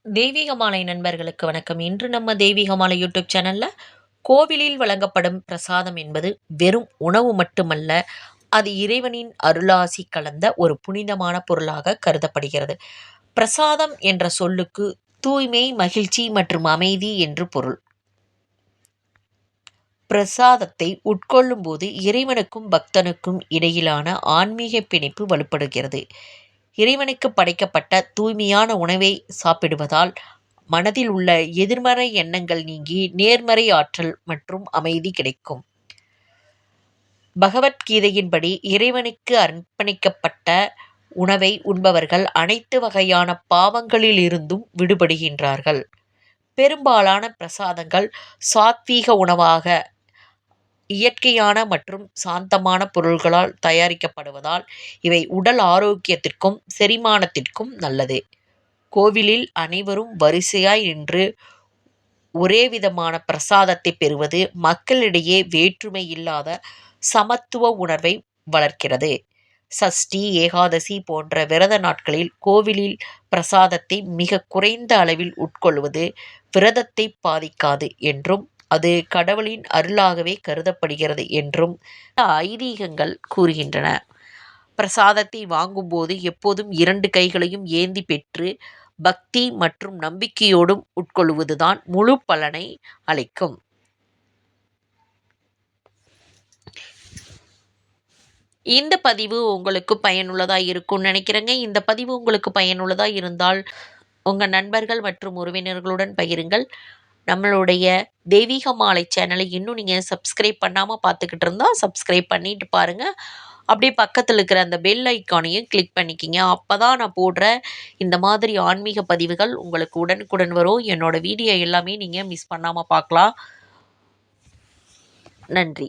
தெய்வீக மாலை நண்பர்களுக்கு வணக்கம். இன்று நம்ம தெய்வீக மாலை யூடியூப் சேனல்ல கோவிலில் வழங்கப்படும் பிரசாதம் என்பது வெறும் உணவு மட்டுமல்ல, அது இறைவனின் அருளாசி கலந்த ஒரு புனிதமான பொருளாக கருதப்படுகிறது. பிரசாதம் என்ற சொல்லுக்கு தூய்மை, மகிழ்ச்சி மற்றும் அமைதி என்று பொருள். பிரசாதத்தை உட்கொள்ளும் போது இறைவனுக்கும் பக்தனுக்கும் இடையிலான ஆன்மீக பிணைப்பு வலுப்படுகிறது. இறைவனுக்கு படைக்கப்பட்ட தூய்மையான உணவை சாப்பிடுவதால் மனதில் உள்ள எதிர்மறை எண்ணங்கள் நீங்கி நேர்மறை ஆற்றல் மற்றும் அமைதி கிடைக்கும். பகவத்கீதையின்படி இறைவனுக்கு அர்ப்பணிக்கப்பட்ட உணவை உண்பவர்கள் அனைத்து வகையான பாவங்களில் இருந்தும் விடுபடுகின்றார்கள். பெரும்பாலான பிரசாதங்கள் சாத்வீக உணவாக இயற்கையான மற்றும் சாந்தமான பொருள்களால் தயாரிக்கப்படுவதால் இவை உடல் ஆரோக்கியத்திற்கும் செரிமானத்திற்கும் நல்லது. கோவிலில் அனைவரும் வரிசையாய் நின்று ஒரே விதமான பிரசாதத்தை பெறுவது மக்களிடையே வேற்றுமை இல்லாத சமத்துவ உணர்வை வளர்க்கிறது. சஷ்டி, ஏகாதசி போன்ற விரத நாட்களில் கோவிலில் பிரசாதத்தை மிக குறைந்த அளவில் உட்கொள்வது விரதத்தை பாதிக்காது என்றும் அது கடவுளின் அருளாகவே கருதப்படுகிறது என்றும் ஐதீகங்கள் கூறுகின்றன. பிரசாதத்தை வாங்கும்போது எப்போதும் 2 கைகளையும் ஏந்தி பெற்று பக்தி மற்றும் நம்பிக்கையோடும் உட்கொள்வதுதான் முழு பலனை அளிக்கும். இந்த பதிவு உங்களுக்கு பயனுள்ளதா இருக்கும்னு நினைக்கிறேங்க. இந்த பதிவு உங்களுக்கு பயனுள்ளதா இருந்தால் உங்க நண்பர்கள் மற்றும் உறவினர்களுடன் பகிருங்கள். நம்மளுடைய தெய்வீக மாலை சேனலை இன்னும் நீங்கள் சப்ஸ்கிரைப் பண்ணாமல் பார்த்துக்கிட்டு இருந்தால் சப்ஸ்கிரைப் பண்ணிட்டு பாருங்கள். அப்படியே பக்கத்தில் இருக்கிற அந்த பெல் ஐக்கானையும் கிளிக் பண்ணிக்கிங்க. அப்போ தான் நான் போடுற இந்த மாதிரி ஆன்மீக பதிவுகள் உங்களுக்கு உடனுக்குடன் வரும். என்னோட வீடியோ எல்லாமே நீங்கள் மிஸ் பண்ணாமல் பார்க்கலாம். நன்றி.